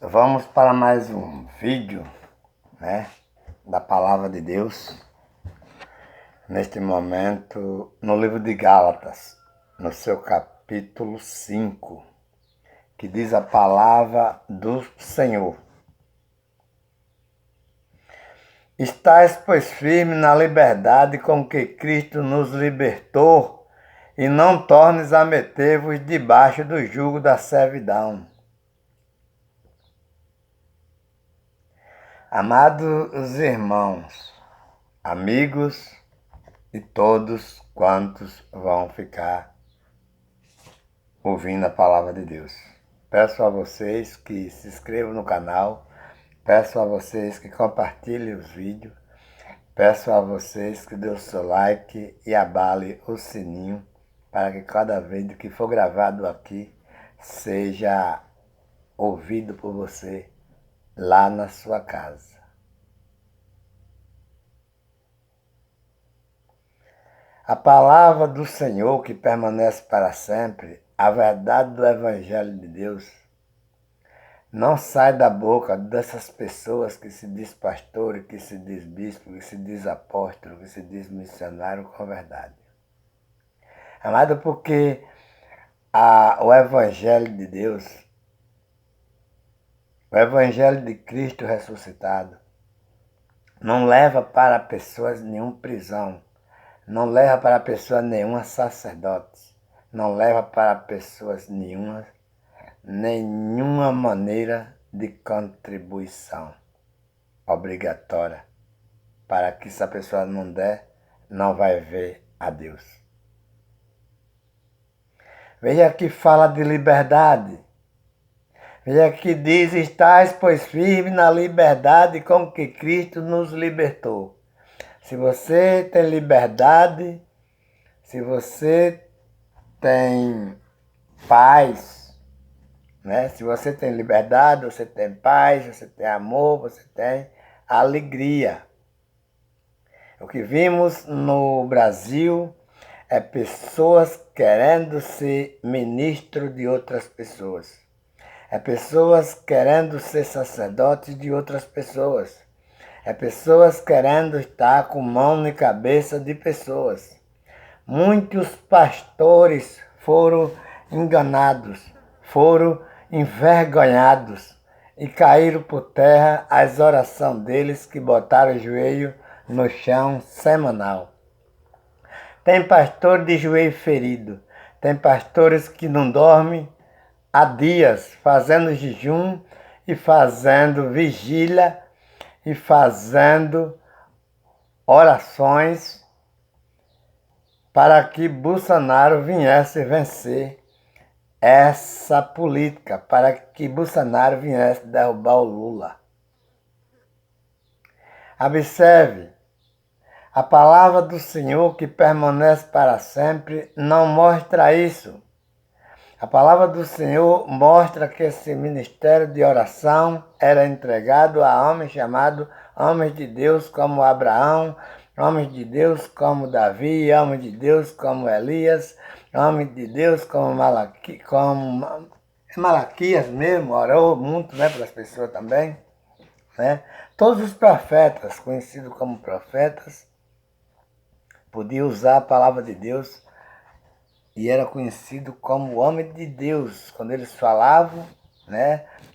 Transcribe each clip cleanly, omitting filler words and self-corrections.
Vamos para mais um vídeo, da Palavra de Deus, neste momento, no livro de Gálatas, no seu capítulo 5, que diz a palavra do Senhor. Estais, pois, firme na liberdade com que Cristo nos libertou, e não tornes a meter-vos debaixo do jugo da servidão. Amados irmãos, amigos e todos quantos vão ficar ouvindo a palavra de Deus, peço a vocês que se inscrevam no canal, peço a vocês que compartilhem os vídeos, peço a vocês que dêem o seu like e abale o sininho para que cada vídeo que for gravado aqui seja ouvido por você lá na sua casa. A palavra do Senhor que permanece para sempre, a verdade do Evangelho de Deus, não sai da boca dessas pessoas que se diz pastor, que se diz bispo, que se diz apóstolo, que se diz missionário com verdade. Amado, porque o Evangelho de Deus, o Evangelho de Cristo ressuscitado, não leva para pessoas nenhuma prisão, não leva para pessoa nenhuma sacerdote, não leva para pessoas nenhuma maneira de contribuição obrigatória, para que se a pessoa não der, não vai ver a Deus. Veja que fala de liberdade. Veja que diz, estais, pois, firme na liberdade com que Cristo nos libertou. Se você tem liberdade, se você tem paz, se você tem liberdade, você tem paz, você tem amor, você tem alegria. O que vimos no Brasil é pessoas querendo ser ministro de outras pessoas. É pessoas querendo ser sacerdotes de outras pessoas. É pessoas querendo estar com mão na cabeça de pessoas. Muitos pastores foram enganados, foram envergonhados e caíram por terra as orações deles que botaram o joelho no chão semanal. Tem pastor de joelho ferido, tem pastores que não dormem há dias fazendo jejum e fazendo vigília e fazendo orações para que Bolsonaro viesse vencer essa política, para que Bolsonaro viesse derrubar o Lula. Observe, a palavra do Senhor que permanece para sempre não mostra isso. A palavra do Senhor mostra que esse ministério de oração era entregado a homens chamados homens de Deus como Abraão, homens de Deus como Davi, homens de Deus como Elias, homens de Deus como Malaquias mesmo, orou muito para as pessoas também. Todos os profetas, conhecidos como profetas, podiam usar a palavra de Deus e era conhecido como homem de Deus. Quando eles falavam,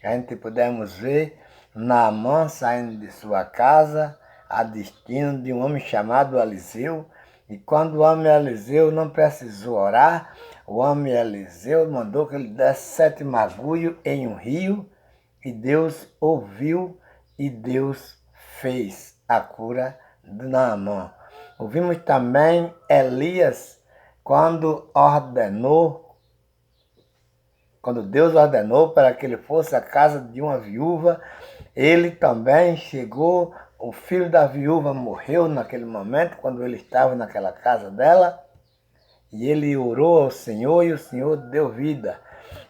a gente pudemos ver Naamã saindo de sua casa a destino de um homem chamado Eliseu. E quando o homem Eliseu não precisou orar, o homem Eliseu mandou que ele desse 7 mergulhos em um rio, e Deus ouviu e Deus fez a cura de Naamã. Ouvimos também Elias, quando Deus ordenou para que ele fosse à casa de uma viúva, ele também chegou, o filho da viúva morreu naquele momento, quando ele estava naquela casa dela, e ele orou ao Senhor e o Senhor deu vida.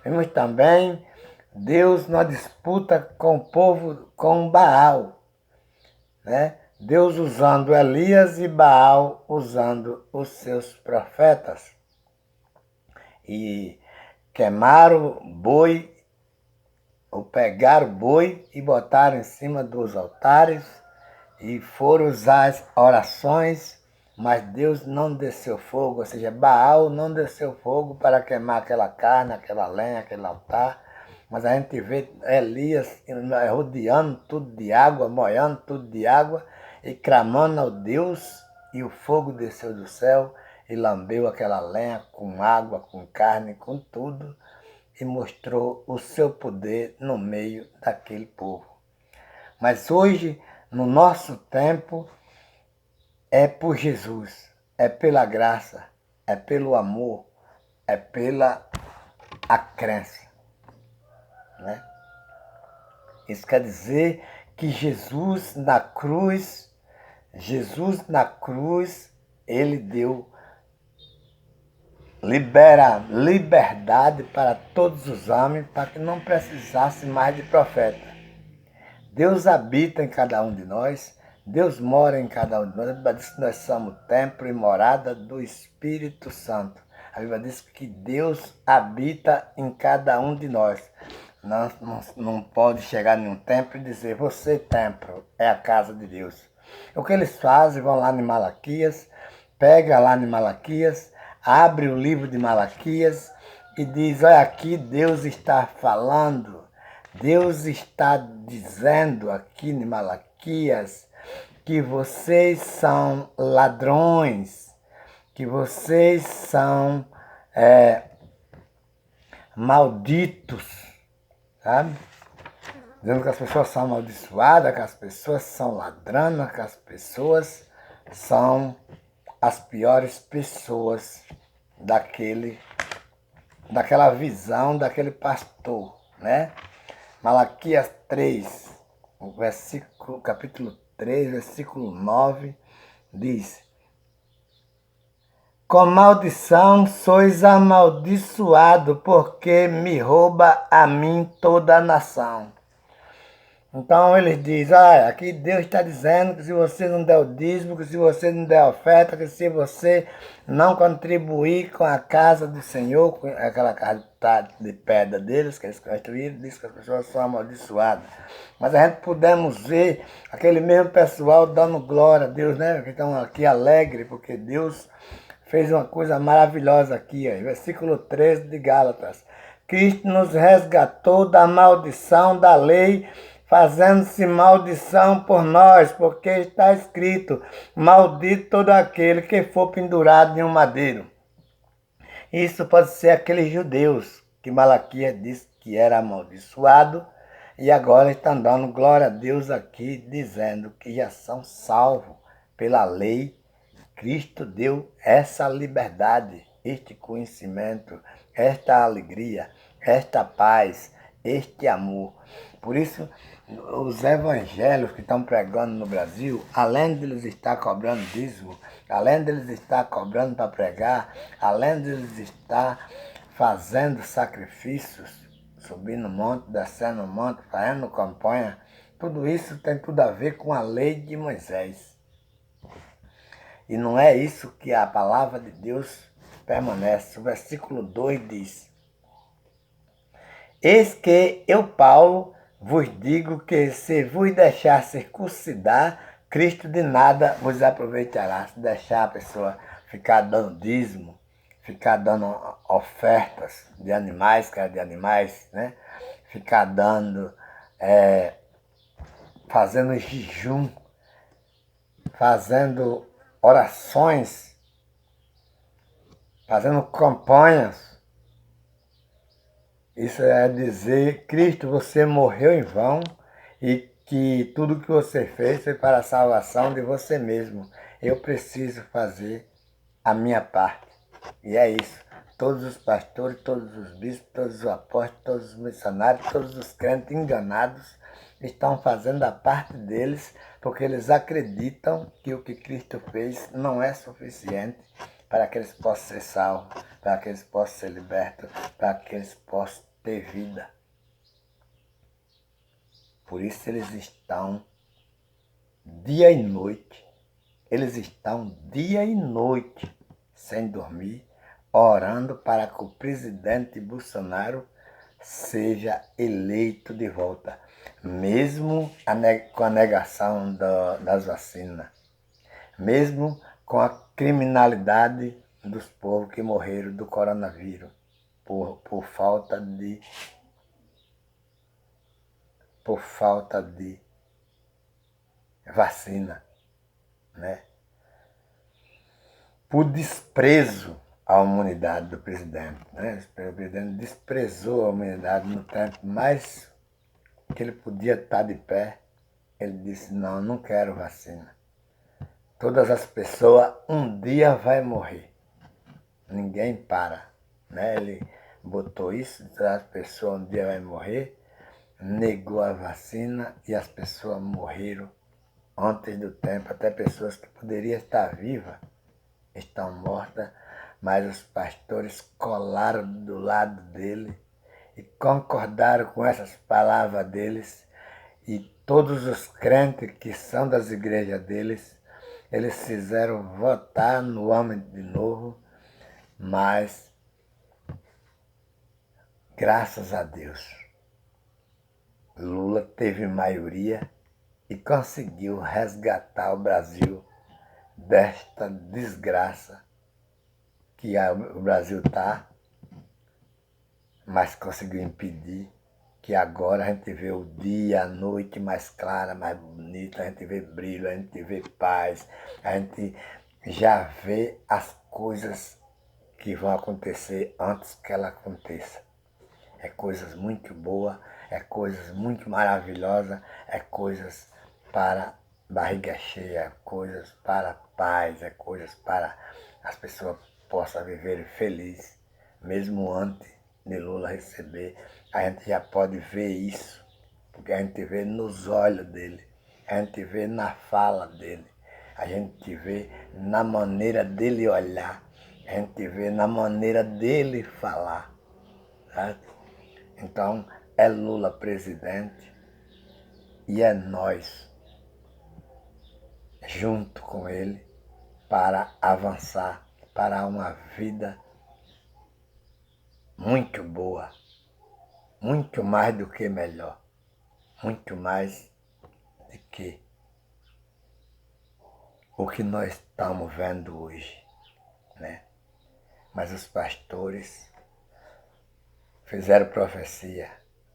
Vimos também Deus na disputa com o povo, com Baal, Deus usando Elias e Baal usando os seus profetas. E queimaram boi ou pegaram o boi e botaram em cima dos altares e foram usar as orações, mas Deus não desceu fogo, ou seja, Baal não desceu fogo para queimar aquela carne, aquela lenha, aquele altar. Mas a gente vê Elias rodeando tudo de água, molhando tudo de água e clamando ao Deus, e o fogo desceu do céu e lambeu aquela lenha com água, com carne, com tudo, e mostrou o seu poder no meio daquele povo. Mas hoje, no nosso tempo, é por Jesus, é pela graça, é pelo amor, é pela a crença, né? Isso quer dizer que Jesus na cruz, ele deu liberdade para todos os homens, para que não precisasse mais de profeta. Deus habita em cada um de nós, Deus mora em cada um de nós. A Bíblia diz que nós somos templo e morada do Espírito Santo. A Bíblia diz que Deus habita em cada um de nós. Não pode chegar em um templo e dizer, você templo, é a casa de Deus. O que eles fazem, vão lá em Malaquias, pega lá em Malaquias, abre o livro de Malaquias e diz, olha aqui Deus está falando, Deus está dizendo aqui em Malaquias que vocês são ladrões, que vocês são malditos, sabe? Dizendo que as pessoas são amaldiçoadas, que as pessoas são ladrões, que as pessoas são as piores pessoas daquela visão daquele pastor, né? Malaquias 3, capítulo 3, versículo 9, diz: com maldição sois amaldiçoado, porque me rouba a mim toda a nação. Então eles dizem, aqui Deus está dizendo que se você não der o dízimo, que se você não der a oferta, que se você não contribuir com a casa do Senhor, com aquela casa de pedra deles, que eles construíram, diz que as pessoas são amaldiçoadas. Mas a gente podemos ver aquele mesmo pessoal dando glória a Deus, né? Que estão aqui alegres, porque Deus fez uma coisa maravilhosa aqui, versículo 13 de Gálatas. Cristo nos resgatou da maldição da lei, fazendo-se maldição por nós, porque está escrito, maldito todo aquele que for pendurado em um madeiro. Isso pode ser aqueles judeus que Malaquias disse que era amaldiçoado, e agora estão dando glória a Deus aqui, dizendo que já são salvos pela lei. Cristo deu essa liberdade, este conhecimento, esta alegria, esta paz, este amor. Por isso, os evangelhos que estão pregando no Brasil, além de eles estar cobrando dízimo, além de eles estar cobrando para pregar, além de eles estar fazendo sacrifícios, subindo o monte, descendo o monte, fazendo campanha, tudo isso tem tudo a ver com a lei de Moisés. E não é isso que a palavra de Deus permanece. O versículo 2 diz: eis que eu, Paulo, vos digo que se vos deixar circuncidar, Cristo de nada vos aproveitará. Se deixar a pessoa ficar dando dízimo, ficar dando ofertas de animais, né? Ficar dando, fazendo jejum, fazendo orações, fazendo campanhas. Isso é dizer, Cristo, você morreu em vão e que tudo que você fez foi para a salvação de você mesmo. Eu preciso fazer a minha parte. E é isso. Todos os pastores, todos os bispos, todos os apóstolos, todos os missionários, todos os crentes enganados estão fazendo a parte deles, porque eles acreditam que o que Cristo fez não é suficiente para que eles possam ser salvos, para que eles possam ser libertos, para que eles possam ter vida. Por isso eles estão dia e noite, sem dormir, orando para que o presidente Bolsonaro seja eleito de volta, mesmo com a negação das vacinas, mesmo com a criminalidade dos povos que morreram do coronavírus por falta de vacina, né? Por desprezo à humanidade do presidente, né? O presidente desprezou a humanidade no tempo mais que ele podia estar de pé. Ele disse, não quero vacina. Todas as pessoas um dia vai morrer. Ninguém para, né? Ele botou isso, todas as pessoas um dia vai morrer, negou a vacina e as pessoas morreram antes do tempo, até pessoas que poderiam estar vivas estão mortas, mas os pastores colaram do lado dele e concordaram com essas palavras deles, e todos os crentes que são das igrejas deles, eles fizeram votar no homem de novo, mas graças a Deus, Lula teve maioria e conseguiu resgatar o Brasil desta desgraça que o Brasil está, mas conseguiu impedir que agora a gente vê o dia, a noite mais clara, mais bonita, a gente vê brilho, a gente vê paz, a gente já vê as coisas que vão acontecer antes que ela aconteça. É coisas muito boas, é coisas muito maravilhosas, é coisas para barriga cheia, é coisas para paz, é coisas para as pessoas possam viver felizes, mesmo antes de Lula receber. A gente já pode ver isso, porque a gente vê nos olhos dele, a gente vê na fala dele, a gente vê na maneira dele olhar, a gente vê na maneira dele falar, certo? Então, é Lula presidente e é nós, junto com ele, para avançar para uma vida muito boa, muito mais do que melhor, muito mais do que o que nós estamos vendo hoje, né? Mas os pastores fizeram profecia,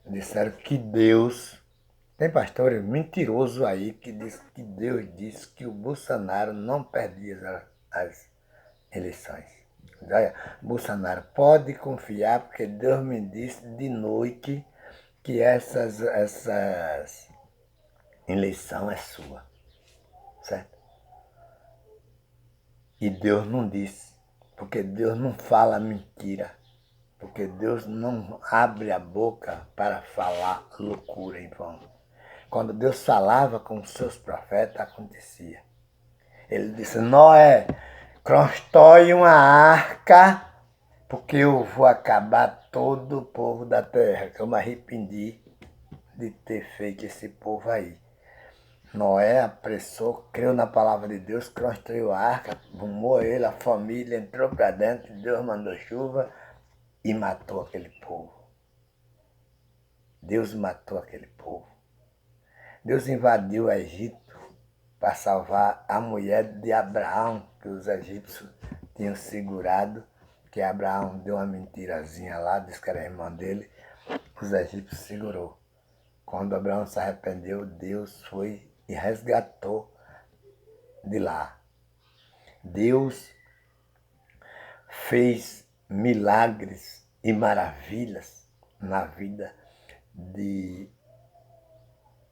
disseram que Deus... Tem pastores mentirosos aí que diz que Deus disse que o Bolsonaro não perdia as eleições. Olha, Bolsonaro, pode confiar, porque Deus me disse de noite que essas eleição é sua, certo? E Deus não disse, porque Deus não fala mentira, porque Deus não abre a boca para falar loucura em vão. Quando Deus falava com os seus profetas, acontecia. Ele disse, Noé, constrói uma arca, porque eu vou acabar todo o povo da terra, que eu me arrependi de ter feito esse povo aí. Noé apressou, creu na palavra de Deus, construiu a arca, arrumou ele, a família, entrou para dentro, Deus mandou chuva e matou aquele povo. Deus matou aquele povo. Deus invadiu o Egito para salvar a mulher de Abraão, que os egípcios tinham segurado, que Abraão deu uma mentirazinha lá, disse que era irmã dele, os egípcios segurou. Quando Abraão se arrependeu, Deus foi e resgatou de lá. Deus fez milagres e maravilhas na vida de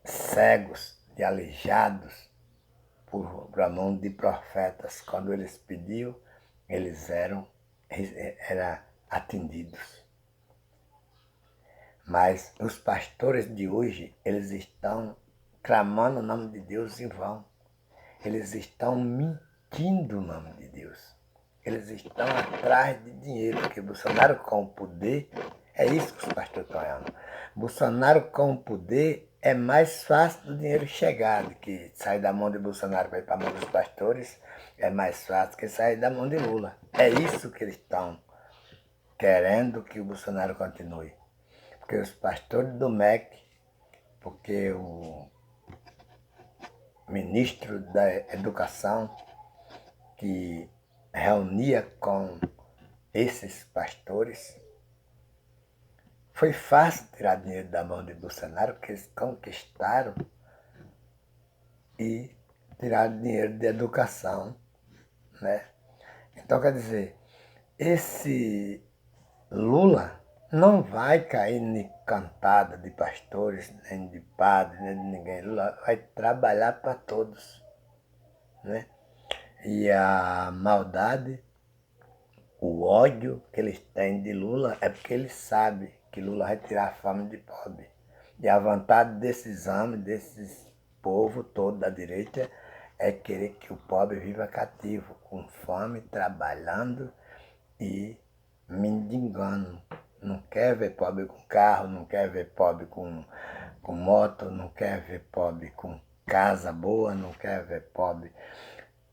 cegos, de aleijados, por mão de profetas. Quando eles pediam, eles eram atendidos. Mas os pastores de hoje, eles estão clamando o nome de Deus em vão. Eles estão mentindo o nome de Deus. Eles estão atrás de dinheiro, porque Bolsonaro com o poder, é isso que os pastores estão olhando. Bolsonaro com o poder é mais fácil do dinheiro chegar, do que sair da mão de Bolsonaro para ir para a mão dos pastores, é mais fácil que sair da mão de Lula. É isso que eles estão querendo que o Bolsonaro continue. porque os pastores do MEC, porque o ministro da Educação que reunia com esses pastores, foi fácil tirar dinheiro da mão de Bolsonaro, porque eles conquistaram e tiraram dinheiro de educação, né? Então, quer dizer, esse Lula não vai cair em cantada de pastores, nem de padres, nem de ninguém. Lula vai trabalhar para todos, né? E a maldade, o ódio que eles têm de Lula é porque eles sabem que Lula vai tirar a fome de pobre. E a vontade desses homens, desses povo todo da direita, é querer que o pobre viva cativo, com fome, trabalhando e mendigando. Não quer ver pobre com carro, não quer ver pobre com moto, não quer ver pobre com casa boa, não quer ver pobre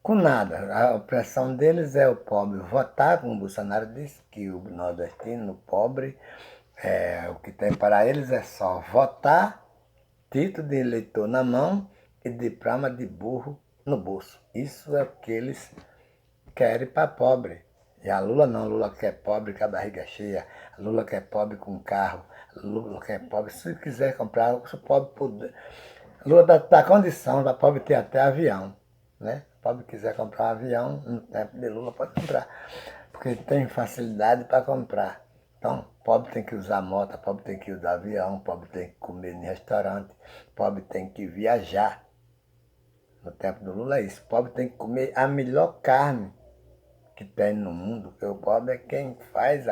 com nada. A opressão deles é o pobre votar, como o Bolsonaro disse, que o nordestino, o pobre, o que tem para eles é só votar, título de eleitor na mão e diploma de burro no bolso. Isso é o que eles querem para pobre. E a Lula não, Lula quer pobre com a barriga cheia, Lula quer pobre com carro, Lula quer pobre, se quiser comprar, se o pobre puder. Lula dá condição da pobre ter até avião, né? Se o pobre quiser comprar um avião, no tempo de Lula pode comprar, porque tem facilidade para comprar. Então, pobre tem que usar moto, pobre tem que usar avião, pobre tem que comer em restaurante, pobre tem que viajar. No tempo do Lula é isso, pobre tem que comer a melhor carne que tem no mundo, porque o pobre é quem faz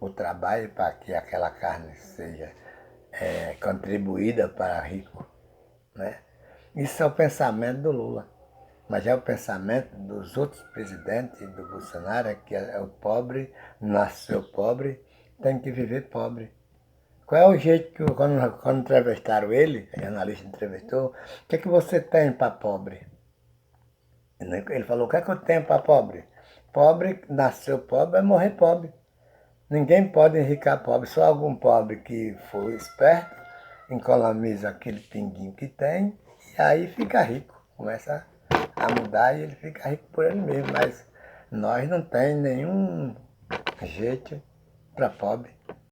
o trabalho para que aquela carne seja contribuída para rico, né? Isso é o pensamento do Lula. Mas é o pensamento dos outros presidentes do Bolsonaro, é que o pobre nasceu pobre, tem que viver pobre. Qual é o jeito que, quando entrevistaram ele, o jornalista entrevistou, o que é que você tem para pobre? Ele falou, o que é que eu tenho para pobre? Pobre, nasceu pobre, vai morrer pobre. Ninguém pode enriquecer pobre, só algum pobre que for esperto, economiza aquele pinguinho que tem, e aí fica rico. Começa a mudar e ele fica rico por ele mesmo, mas nós não tem nenhum jeito para pobre.